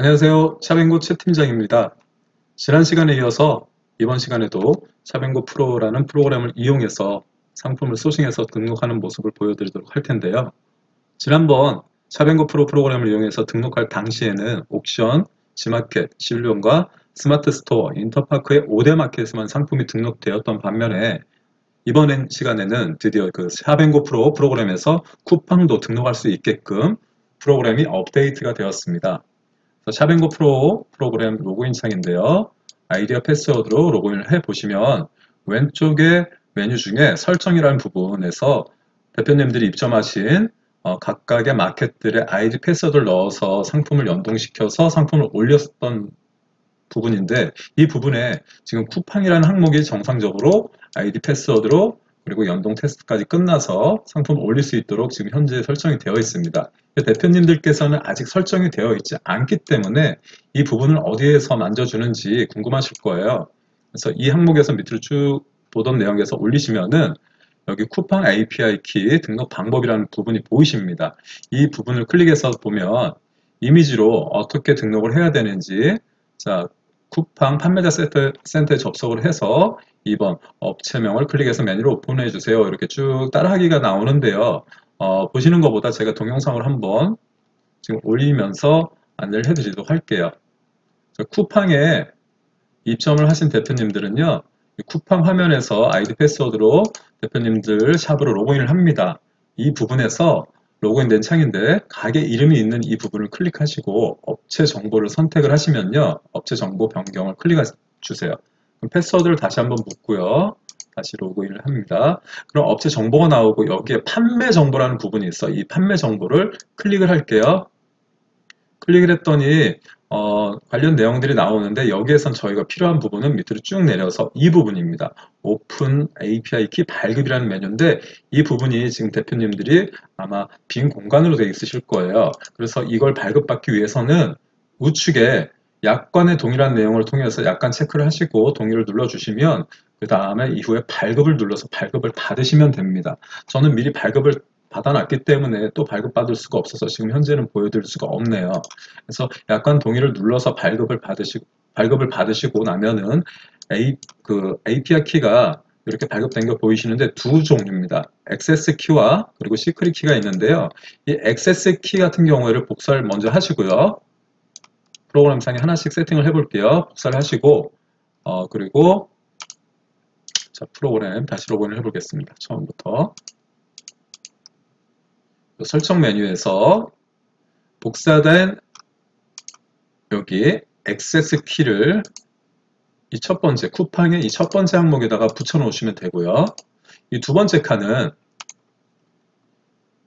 안녕하세요. 샤뱅고 최 팀장입니다. 지난 시간에 이어서 이번 시간에도 샤뱅고 프로라는 프로그램을 이용해서 상품을 소싱해서 등록하는 모습을 보여드리도록 할 텐데요. 지난번 샤뱅고 프로 프로그램을 이용해서 등록할 당시에는 옥션, 지마켓, 실론과 스마트 스토어, 인터파크의 5대 마켓에만 상품이 등록되었던 반면에 이번 시간에는 드디어 그 샤뱅고 프로 프로그램에서 쿠팡도 등록할 수 있게끔 프로그램이 업데이트가 되었습니다. 샤뱅고 프로 프로그램 로그인 창인데요. 아이디어 패스워드로 로그인을 해보시면 왼쪽에 메뉴 중에 설정이라는 부분에서 대표님들이 입점하신 각각의 마켓들의 아이디 패스워드를 넣어서 상품을 연동시켜서 상품을 올렸던 부분인데, 이 부분에 지금 쿠팡이라는 항목이 정상적으로 아이디 패스워드로 그리고 연동 테스트까지 끝나서 상품을 올릴 수 있도록 지금 현재 설정이 되어 있습니다. 대표님들께서는 아직 설정이 되어 있지 않기 때문에 이 부분을 어디에서 만져주는지 궁금하실 거예요. 그래서 이 항목에서 밑으로 쭉 보던 내용에서 올리시면은 여기 쿠팡 API 키 등록 방법이라는 부분이 보이십니다. 이 부분을 클릭해서 보면 이미지로 어떻게 등록을 해야 되는지, 자, 쿠팡 판매자 센터에 접속을 해서 2번 업체명을 클릭해서 메뉴를 오픈해 주세요. 이렇게 쭉 따라하기가 나오는데요. 보시는 것보다 제가 동영상을 한번 지금 올리면서 안내를 해드리도록 할게요. 쿠팡에 입점을 하신 대표님들은요, 쿠팡 화면에서 아이디 패스워드로 대표님들 샵으로 로그인을 합니다. 이 부분에서 로그인된 창인데 가게 이름이 있는 이 부분을 클릭하시고 업체 정보를 선택을 하시면요, 업체 정보 변경을 클릭해 주세요. 그럼 패스워드를 다시 한번 묻고요, 다시 로그인을 합니다. 그럼 업체 정보가 나오고 여기에 판매 정보라는 부분이 있어. 이 판매 정보를 클릭을 할게요. 클릭을 했더니 관련 내용들이 나오는데, 여기에선 저희가 필요한 부분은 밑으로 쭉 내려서 이 부분입니다. 오픈 API 키 발급이라는 메뉴인데, 이 부분이 지금 대표님들이 아마 빈 공간으로 되어 있으실 거예요. 그래서 이걸 발급받기 위해서는 우측에 약관의 동일한 내용을 통해서 약관 체크를 하시고 동의를 눌러주시면 그 다음에 이후에 발급을 눌러서 발급을 받으시면 됩니다. 저는 미리 발급을 받아놨기 때문에 또 발급받을 수가 없어서 지금 현재는 보여드릴 수가 없네요. 그래서 약관 동의를 눌러서 발급을 받으시고 나면은 API 키가 이렇게 발급된 거 보이시는데 두 종류입니다. 액세스 키와 그리고 시크릿 키가 있는데요. 이 액세스 키 같은 경우에를 복사를 먼저 하시고요. 프로그램상에 하나씩 세팅을 해볼게요. 복사를 하시고 그리고 자, 프로그램 다시 로그인을 해보겠습니다. 처음부터 설정 메뉴에서 복사된 여기 액세스 키를 이 첫 번째 쿠팡의 이 첫 번째 항목에다가 붙여 놓으시면 되고요. 이 두 번째 칸은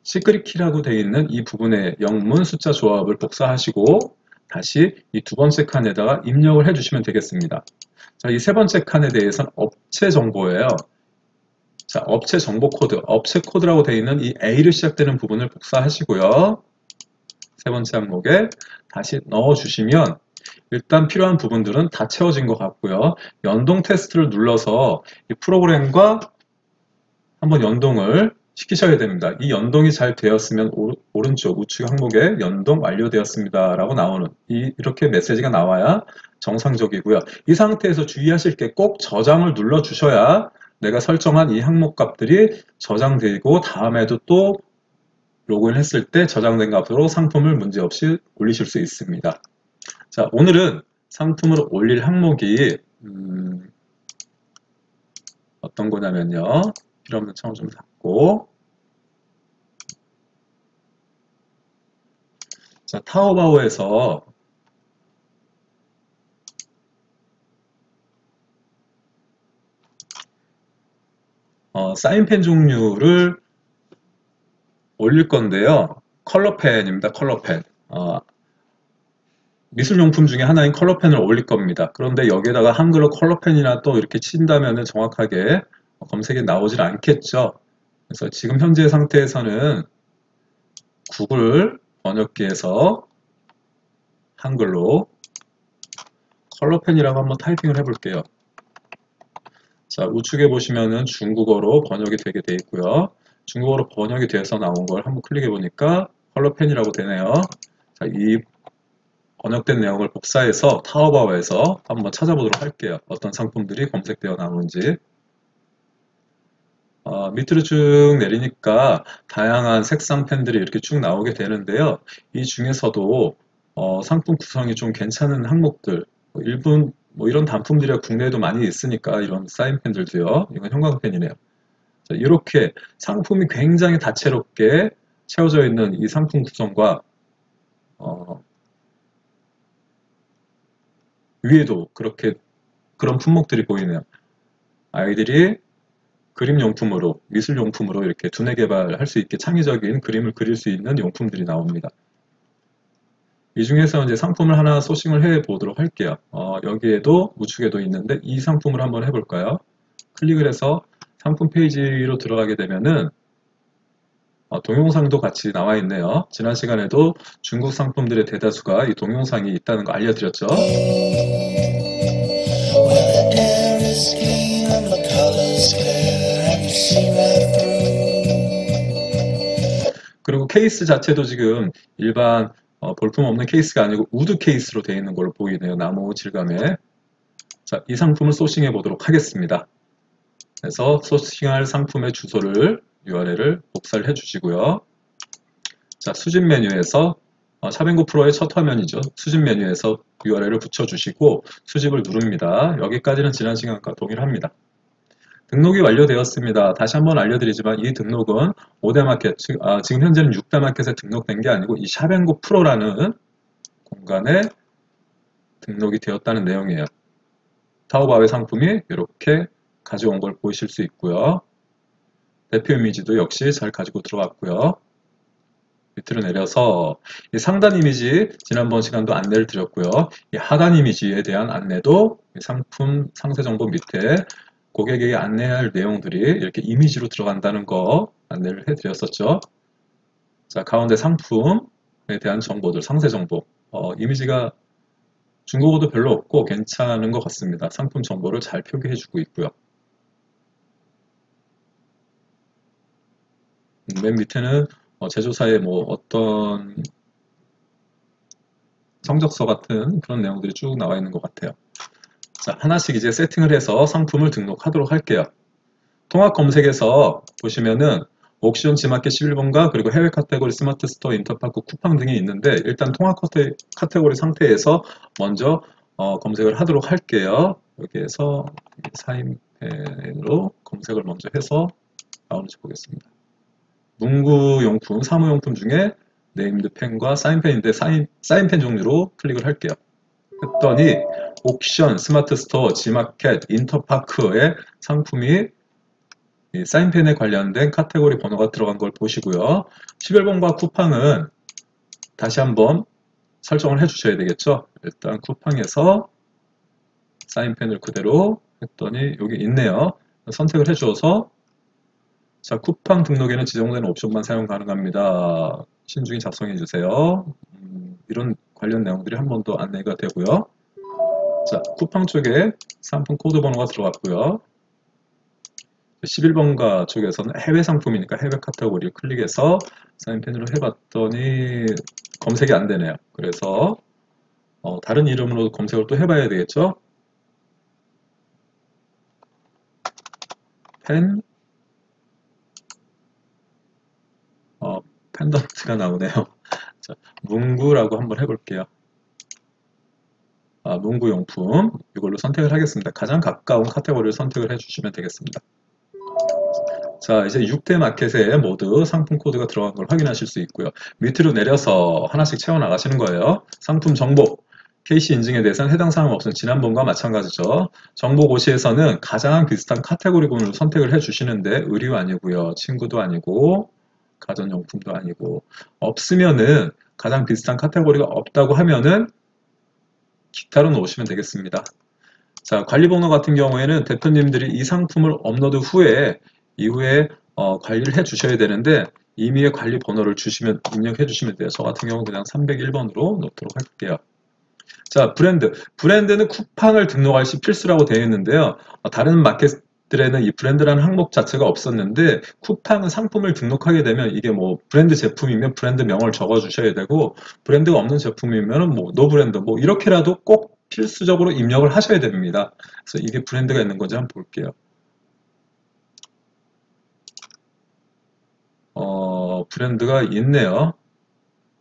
시크릿 키라고 되어 있는 이 부분의 영문 숫자 조합을 복사하시고 다시 이 두 번째 칸에다가 입력을 해주시면 되겠습니다. 자, 이 세 번째 칸에 대해서는 업체 정보예요. 자, 업체 정보 코드, 업체 코드라고 되어 있는 이 A를 시작되는 부분을 복사하시고요. 세 번째 항목에 다시 넣어주시면 일단 필요한 부분들은 다 채워진 것 같고요. 연동 테스트를 눌러서 이 프로그램과 한번 연동을 시키셔야 됩니다. 이 연동이 잘 되었으면 오른쪽 우측 항목에 연동 완료되었습니다 라고 나오는 이렇게 메시지가 나와야 정상적이고요. 이 상태에서 주의하실 게 꼭 저장을 눌러 주셔야 내가 설정한 이 항목 값들이 저장되고 다음에도 또 로그인 했을 때 저장된 값으로 상품을 문제없이 올리실 수 있습니다. 자, 오늘은 상품을 올릴 항목이 어떤 거냐면요. 필요없는 창을 좀 닫고, 자, 타오바오에서 사인펜 종류를 올릴 건데요. 컬러펜입니다. 컬러펜. 미술용품 중에 하나인 컬러펜을 올릴 겁니다. 그런데 여기에다가 한글로 컬러펜이나 또 이렇게 친다면 정확하게 검색이 나오질 않겠죠. 그래서 지금 현재 상태에서는 구글 번역기에서 한글로 컬러펜이라고 한번 타이핑을 해볼게요. 자, 우측에 보시면은 중국어로 번역이 되게 돼 있고요. 중국어로 번역이 돼서 나온 걸 한번 클릭해 보니까 컬러펜이라고 되네요. 자, 이 번역된 내용을 복사해서 타오바오에서 한번 찾아보도록 할게요. 어떤 상품들이 검색되어 나오는지. 밑으로 쭉 내리니까 다양한 색상 펜들이 이렇게 쭉 나오게 되는데요. 이 중에서도 상품 구성이 좀 괜찮은 항목들, 일본 뭐 이런 단품들이 국내에도 많이 있으니까 이런 사인펜들도요. 이건 형광펜이네요. 자, 이렇게 상품이 굉장히 다채롭게 채워져 있는 이 상품 구성과 위에도 그렇게 그런 품목들이 보이네요. 아이들이 그림 용품으로, 미술 용품으로 이렇게 두뇌 개발할 수 있게 창의적인 그림을 그릴 수 있는 용품들이 나옵니다. 이 중에서 이제 상품을 하나 소싱을 해 보도록 할게요. 여기에도 우측에도 있는데 이 상품을 한번 해볼까요? 클릭을 해서 상품 페이지로 들어가게 되면은 동영상도 같이 나와 있네요. 지난 시간에도 중국 상품들의 대다수가 이 동영상이 있다는 거 알려드렸죠. 그리고 케이스 자체도 지금 일반 볼품없는 케이스가 아니고 우드 케이스로 되어 있는 걸로 보이네요. 나무 질감에. 자, 이 상품을 소싱해 보도록 하겠습니다. 그래서 소싱할 상품의 주소를 URL을 복사를 해주시고요. 자, 수집 메뉴에서 샤뱅고 프로의 첫 화면이죠. 수집 메뉴에서 URL을 붙여주시고 수집을 누릅니다. 여기까지는 지난 시간과 동일합니다. 등록이 완료되었습니다. 다시 한번 알려드리지만 이 등록은 5대 마켓, 지금 현재는 6대 마켓에 등록된 게 아니고 이 샤뱅고 프로라는 공간에 등록이 되었다는 내용이에요. 타오바오의 상품이 이렇게 가져온 걸 보이실 수 있고요. 대표 이미지도 역시 잘 가지고 들어왔고요. 밑으로 내려서 이 상단 이미지 지난번 시간도 안내를 드렸고요. 이 하단 이미지에 대한 안내도 상품 상세 정보 밑에 고객에게 안내할 내용들이 이렇게 이미지로 들어간다는 거 안내를 해드렸었죠. 자, 가운데 상품에 대한 정보들, 상세 정보. 이미지가 중국어도 별로 없고 괜찮은 것 같습니다. 상품 정보를 잘 표기해주고 있고요. 맨 밑에는 제조사의 뭐 어떤 성적서 같은 그런 내용들이 쭉 나와 있는 것 같아요. 자, 하나씩 이제 세팅을 해서 상품을 등록하도록 할게요. 통합 검색에서 보시면은 옥션 지마켓 11번가 그리고 해외 카테고리 스마트 스토어 인터파크 쿠팡 등이 있는데 일단 통합 카테고리 상태에서 먼저 검색을 하도록 할게요. 여기에서 사인펜으로 검색을 먼저 해서 나오는지 보겠습니다. 문구용품, 사무용품 중에 네임드 펜과 사인펜인데 사인펜 종류로 클릭을 할게요. 했더니 옥션, 스마트 스토어, 지마켓, 인터파크의 상품이 사인펜에 관련된 카테고리 번호가 들어간 걸 보시고요. 11번과 쿠팡은 다시 한번 설정을 해 주셔야 되겠죠. 일단 쿠팡에서 사인펜을 그대로 했더니 여기 있네요. 선택을 해 주어서 자, 쿠팡 등록에는 지정된 옵션만 사용 가능합니다. 신중히 작성해 주세요. 이런 관련 내용들이 한 번 더 안내가 되고요. 자, 쿠팡 쪽에 상품 코드 번호가 들어갔고요. 11번가 쪽에서는 해외 상품이니까 해외 카테고리를 클릭해서 사인펜으로 해봤더니 검색이 안 되네요. 그래서 다른 이름으로 검색을 또 해봐야 되겠죠. 펜던트가 나오네요. 자, 문구라고 한번 해볼게요. 문구용품 이걸로 선택을 하겠습니다. 가장 가까운 카테고리를 선택을 해주시면 되겠습니다. 자, 이제 6대 마켓에 모두 상품 코드가 들어간 걸 확인하실 수 있고요. 밑으로 내려서 하나씩 채워나가시는 거예요. 상품 정보, KC 인증에 대해서는 해당 사항 없으면 지난번과 마찬가지죠. 정보 고시에서는 가장 비슷한 카테고리군을 선택을 해주시는데 의류 아니고요. 친구도 아니고 가전용품도 아니고 없으면은 가장 비슷한 카테고리가 없다고 하면은 기타로 놓으시면 되겠습니다. 자, 관리번호 같은 경우에는 대표님들이 이 상품을 업로드 후에 이후에 관리를 해 주셔야 되는데 임의의 관리 번호를 주시면 입력해 주시면 돼요. 저 같은 경우는 그냥 301번으로 놓도록 할게요. 자, 브랜드는 쿠팡을 등록할 시 필수라고 되어 있는데요. 다른 마켓 들에는 이 브랜드라는 항목 자체가 없었는데 쿠팡은 상품을 등록하게 되면 이게 뭐 브랜드 제품이면 브랜드명을 적어 주셔야 되고 브랜드가 없는 제품이면 뭐 노 브랜드 뭐 이렇게라도 꼭 필수적으로 입력을 하셔야 됩니다. 그래서 이게 브랜드가 있는 건지 한번 볼게요. 브랜드가 있네요.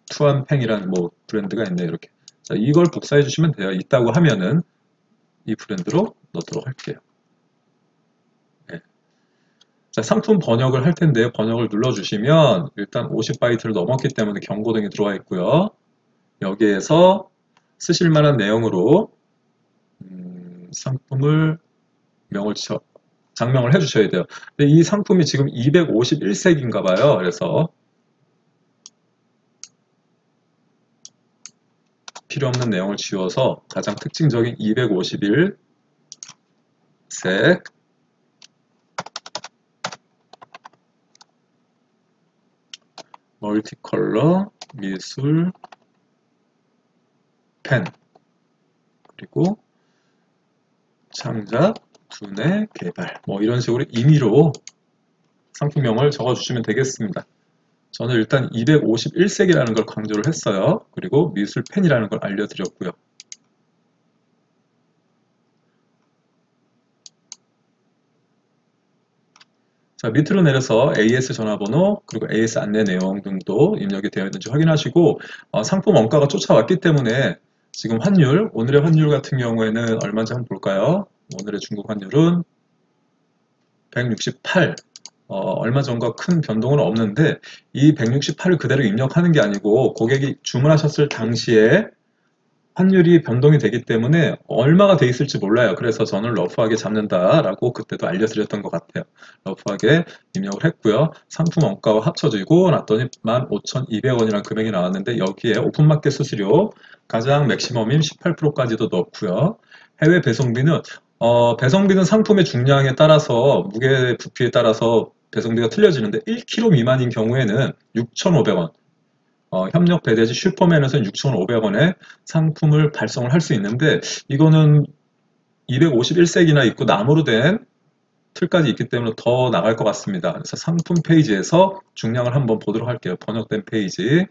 투안팽이라는 뭐 브랜드가 있네요. 이렇게. 자, 이걸 복사해 주시면 돼요. 있다고 하면은 이 브랜드로 넣도록 할게요. 네. 자, 상품 번역을 할 텐데요. 번역을 눌러주시면 일단 50바이트를 넘었기 때문에 경고등이 들어와 있고요. 여기에서 쓰실 만한 내용으로 상품을 장명을 해주셔야 돼요. 근데 이 상품이 지금 251색인가 봐요. 그래서 필요 없는 내용을 지워서 가장 특징적인 251색 멀티컬러 미술 펜 그리고 창작 두뇌 개발 뭐 이런 식으로 임의로 상품명을 적어주시면 되겠습니다. 저는 일단 251색이라는 걸 강조를 했어요. 그리고 미술 펜이라는 걸 알려드렸고요. 자, 밑으로 내려서 AS 전화번호 그리고 AS 안내 내용 등도 입력이 되어 있는지 확인하시고 상품 원가가 쫓아왔기 때문에 지금 환율, 오늘의 환율 같은 경우에는 얼마인지 한번 볼까요? 오늘의 중국 환율은 168 얼마 전과 큰 변동은 없는데 이 168을 그대로 입력하는 게 아니고 고객이 주문하셨을 당시에 환율이 변동이 되기 때문에 얼마가 돼 있을지 몰라요. 그래서 저는 러프하게 잡는다라고 그때도 알려드렸던 것 같아요. 러프하게 입력을 했고요. 상품 원가와 합쳐지고 났더니 15,200원이라는 금액이 나왔는데 여기에 오픈마켓 수수료 가장 맥시멈인 18%까지도 넣고요. 해외 배송비는 배송비는 상품의 중량에 따라서 무게 부피에 따라서 배송비가 틀려지는데 1kg 미만인 경우에는 6,500원 협력 배대지 슈퍼맨에서는 6,500원에 상품을 발송을 할 수 있는데 이거는 251색이나 있고 나무로 된 틀까지 있기 때문에 더 나갈 것 같습니다. 그래서 상품 페이지에서 중량을 한번 보도록 할게요. 번역된 페이지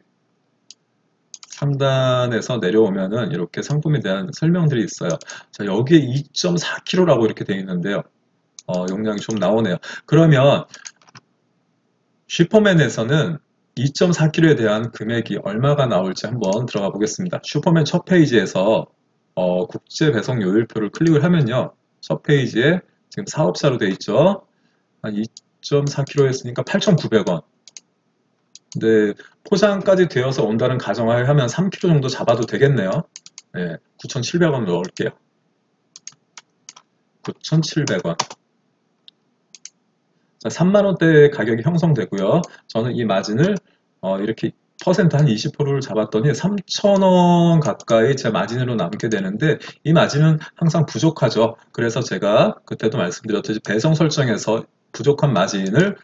상단에서 내려오면은 이렇게 상품에 대한 설명들이 있어요. 자, 여기에 2.4kg라고 이렇게 되어 있는데요. 용량이 좀 나오네요. 그러면 슈퍼맨에서는 2.4kg에 대한 금액이 얼마가 나올지 한번 들어가 보겠습니다. 슈퍼맨 첫 페이지에서 국제 배송 요율표를 클릭을 하면요. 첫 페이지에 지금 사업사로 되어 있죠. 한 2.4kg 했으니까 8,900원. 근데 포장까지 되어서 온다는 가정을 하면 3kg 정도 잡아도 되겠네요. 네, 9,700원 넣을게요. 9,700원. 자, 3만원대 가격이 형성되고요. 저는 이 마진을 이렇게 퍼센트 한 20%를 잡았더니 3,000원 가까이 제 마진으로 남게 되는데 이 마진은 항상 부족하죠. 그래서 제가 그때도 말씀드렸듯이 배송 설정에서 부족한 마진을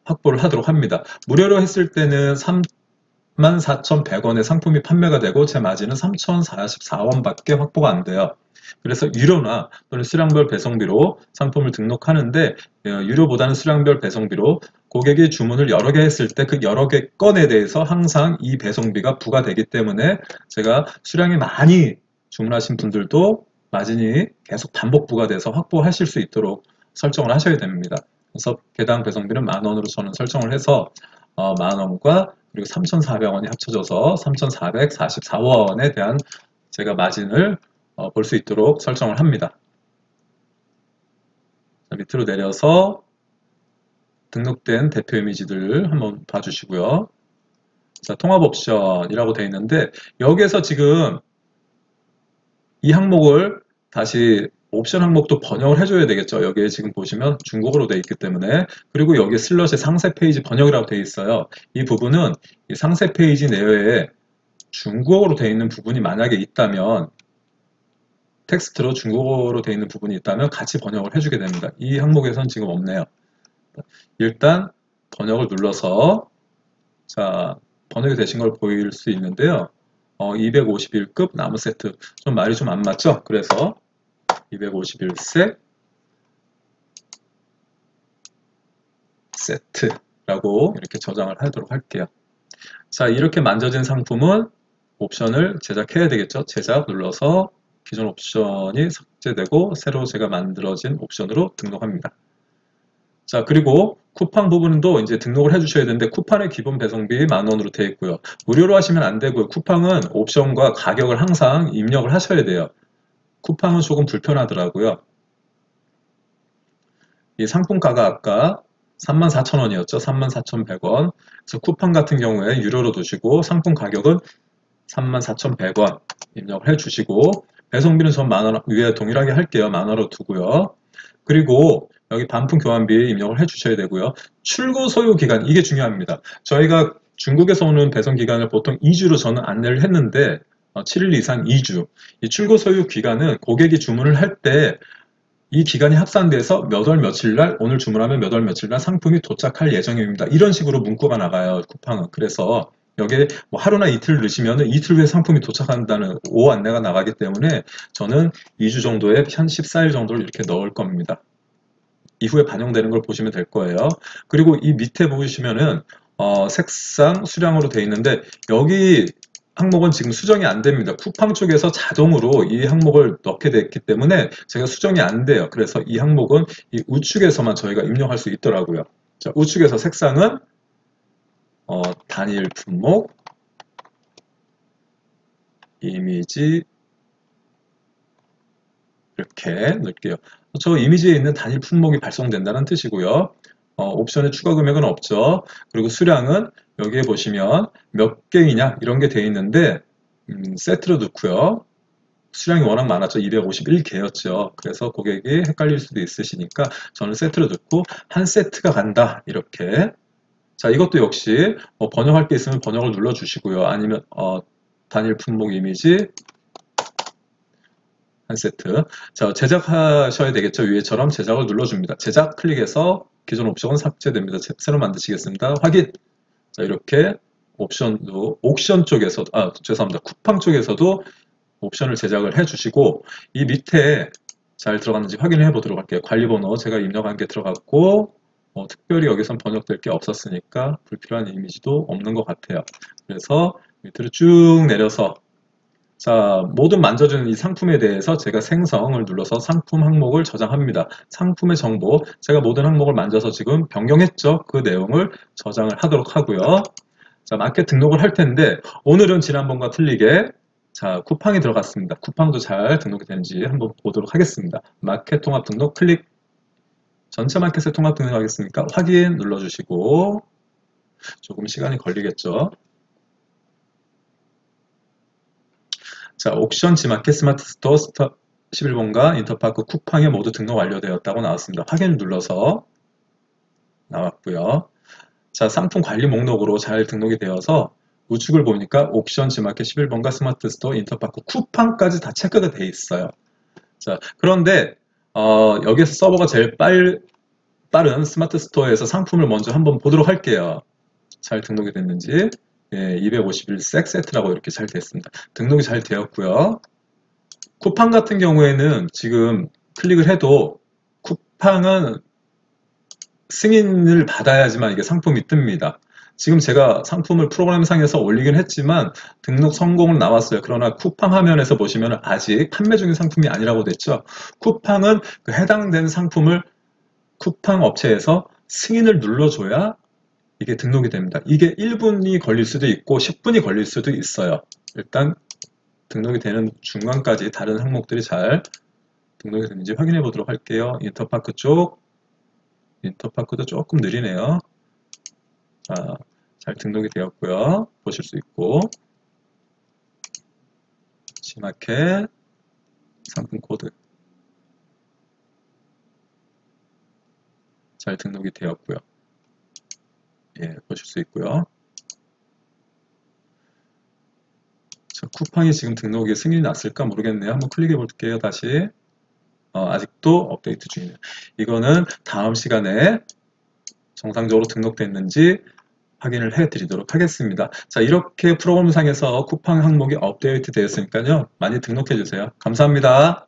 확보를 하도록 합니다. 무료로 했을 때는 34,100원의 상품이 판매가 되고 제 마진은 3,044원밖에 확보가 안 돼요. 그래서 유료나 또는 수량별 배송비로 상품을 등록하는데 유료보다는 수량별 배송비로 고객이 주문을 여러 개 했을 때 그 여러 개 건에 대해서 항상 이 배송비가 부과되기 때문에 제가 수량이 많이 주문하신 분들도 마진이 계속 반복 부과돼서 확보하실 수 있도록 설정을 하셔야 됩니다. 그래서 개당 배송비는 10,000원으로 저는 설정을 해서 10,000원과 그리고 3,400원이 합쳐져서 3,444원에 대한 제가 마진을 볼 수 있도록 설정을 합니다. 자, 밑으로 내려서 등록된 대표 이미지들 한번 봐주시고요. 자, 통합 옵션이라고 되어 있는데 여기에서 지금 이 항목을 다시 옵션 항목도 번역을 해줘야 되겠죠. 여기에 지금 보시면 중국어로 되어 있기 때문에 그리고 여기 슬롯에 상세 페이지 번역이라고 되어 있어요. 이 부분은 이 상세 페이지 내외에 중국어로 되어 있는 부분이 만약에 있다면 텍스트로 중국어로 되어 있는 부분이 있다면 같이 번역을 해주게 됩니다. 이 항목에서는 지금 없네요. 일단 번역을 눌러서 자 번역이 되신 걸 보일 수 있는데요. 251급 나무 세트 좀 말이 좀 안 맞죠? 그래서 251색 세트라고 이렇게 저장을 하도록 할게요. 자, 이렇게 만져진 상품은 옵션을 제작해야 되겠죠. 제작 눌러서 기존 옵션이 삭제되고 새로 제가 만들어진 옵션으로 등록합니다. 자, 그리고 쿠팡 부분도 이제 등록을 해주셔야 되는데 쿠팡의 기본 배송비 10,000원으로 되어 있고요. 무료로 하시면 안 되고요. 쿠팡은 옵션과 가격을 항상 입력을 하셔야 돼요. 쿠팡은 조금 불편하더라고요. 이 상품가가 아까 34,000원이었죠. 34,100원. 그래서 쿠팡 같은 경우에 유료로 두시고 상품 가격은 34,100원 입력을 해주시고 배송비는 전 10,000원 위에 동일하게 할게요. 10,000원으로 두고요. 그리고 여기 반품 교환비 입력을 해주셔야 되고요. 출고 소요 기간 이게 중요합니다. 저희가 중국에서 오는 배송 기간을 보통 2주로 저는 안내를 했는데 7일 이상 2주. 이 출고 소요 기간은 고객이 주문을 할 때 이 기간이 합산돼서 몇 월 며칠 날 오늘 주문하면 몇 월 며칠 날 상품이 도착할 예정입니다. 이런 식으로 문구가 나가요. 쿠팡은. 그래서 여기에 뭐 하루나 이틀 늦으면 이틀 후에 상품이 도착한다는 오후 안내가 나가기 때문에 저는 2주 정도에 한 14일 정도를 이렇게 넣을 겁니다. 이후에 반영되는 걸 보시면 될 거예요. 그리고 이 밑에 보시면은 색상 수량으로 되어 있는데 여기 항목은 지금 수정이 안 됩니다. 쿠팡 쪽에서 자동으로 이 항목을 넣게 됐기 때문에 제가 수정이 안 돼요. 그래서 이 항목은 이 우측에서만 저희가 입력할 수 있더라고요. 자, 우측에서 색상은 단일 품목, 이미지 이렇게 넣을게요. 저 이미지에 있는 단일 품목이 발송된다는 뜻이고요. 옵션의 추가 금액은 없죠. 그리고 수량은 여기에 보시면 몇 개이냐 이런 게 되어 있는데 세트로 넣고요. 수량이 워낙 많았죠. 251개였죠. 그래서 고객이 헷갈릴 수도 있으시니까 저는 세트로 넣고 한 세트가 간다 이렇게. 자, 이것도 역시 번역할 게 있으면 번역을 눌러 주시고요. 아니면 단일 품목 이미지 한 세트. 자, 제작하셔야 되겠죠. 위에처럼 제작을 눌러줍니다. 제작 클릭해서 기존 옵션은 삭제됩니다. 새로 만드시겠습니다. 확인. 자, 이렇게 옥션 쪽에서도, 죄송합니다. 쿠팡 쪽에서도 옵션을 제작을 해주시고, 이 밑에 잘 들어갔는지 확인을 해보도록 할게요. 관리번호 제가 입력한 게 들어갔고, 특별히 여기선 번역될 게 없었으니까 불필요한 이미지도 없는 것 같아요. 그래서 밑으로 쭉 내려서 자, 모든 만져주는 이 상품에 대해서 제가 생성을 눌러서 상품 항목을 저장합니다. 상품의 정보, 제가 모든 항목을 만져서 지금 변경했죠. 그 내용을 저장을 하도록 하고요. 자, 마켓 등록을 할 텐데 오늘은 지난번과 틀리게 자, 쿠팡이 들어갔습니다. 쿠팡도 잘 등록이 되는지 한번 보도록 하겠습니다. 마켓 통합 등록 클릭. 전체 마켓에 통합 등록하겠습니까? 확인 눌러주시고 조금 시간이 걸리겠죠. 자, 옥션 지마켓 스마트 스토어 11번가 인터파크 쿠팡에 모두 등록 완료되었다고 나왔습니다. 확인 눌러서 나왔고요. 자, 상품 관리 목록으로 잘 등록이 되어서 우측을 보니까 옥션 지마켓 11번가 스마트 스토어 인터파크 쿠팡까지 다 체크가 돼 있어요. 자, 그런데 여기서 서버가 제일 빠른 스마트 스토어에서 상품을 먼저 한번 보도록 할게요. 잘 등록이 됐는지. 예, 251색 세트라고 이렇게 잘 됐습니다. 등록이 잘 되었고요. 쿠팡 같은 경우에는 지금 클릭을 해도 쿠팡은 승인을 받아야지만 이게 상품이 뜹니다. 지금 제가 상품을 프로그램상에서 올리긴 했지만 등록 성공은 나왔어요. 그러나 쿠팡 화면에서 보시면 아직 판매 중인 상품이 아니라고 됐죠. 쿠팡은 그 해당된 상품을 쿠팡 업체에서 승인을 눌러줘야 이게 등록이 됩니다. 이게 1분이 걸릴 수도 있고 10분이 걸릴 수도 있어요. 일단 등록이 되는 중간까지 다른 항목들이 잘 등록이 되는지 확인해 보도록 할게요. 인터파크 쪽, 인터파크도 조금 느리네요. 자, 잘 등록이 되었고요. 보실 수 있고 지마켓 상품 코드 잘 등록이 되었고요. 예, 보실 수 있고요. 자, 쿠팡이 지금 등록이 승인이 났을까 모르겠네요. 한번 클릭해 볼게요. 다시. 아직도 업데이트 중이네요. 이거는 다음 시간에 정상적으로 등록됐는지 확인을 해 드리도록 하겠습니다. 자, 이렇게 프로그램상에서 쿠팡 항목이 업데이트 되었으니까요. 많이 등록해 주세요. 감사합니다.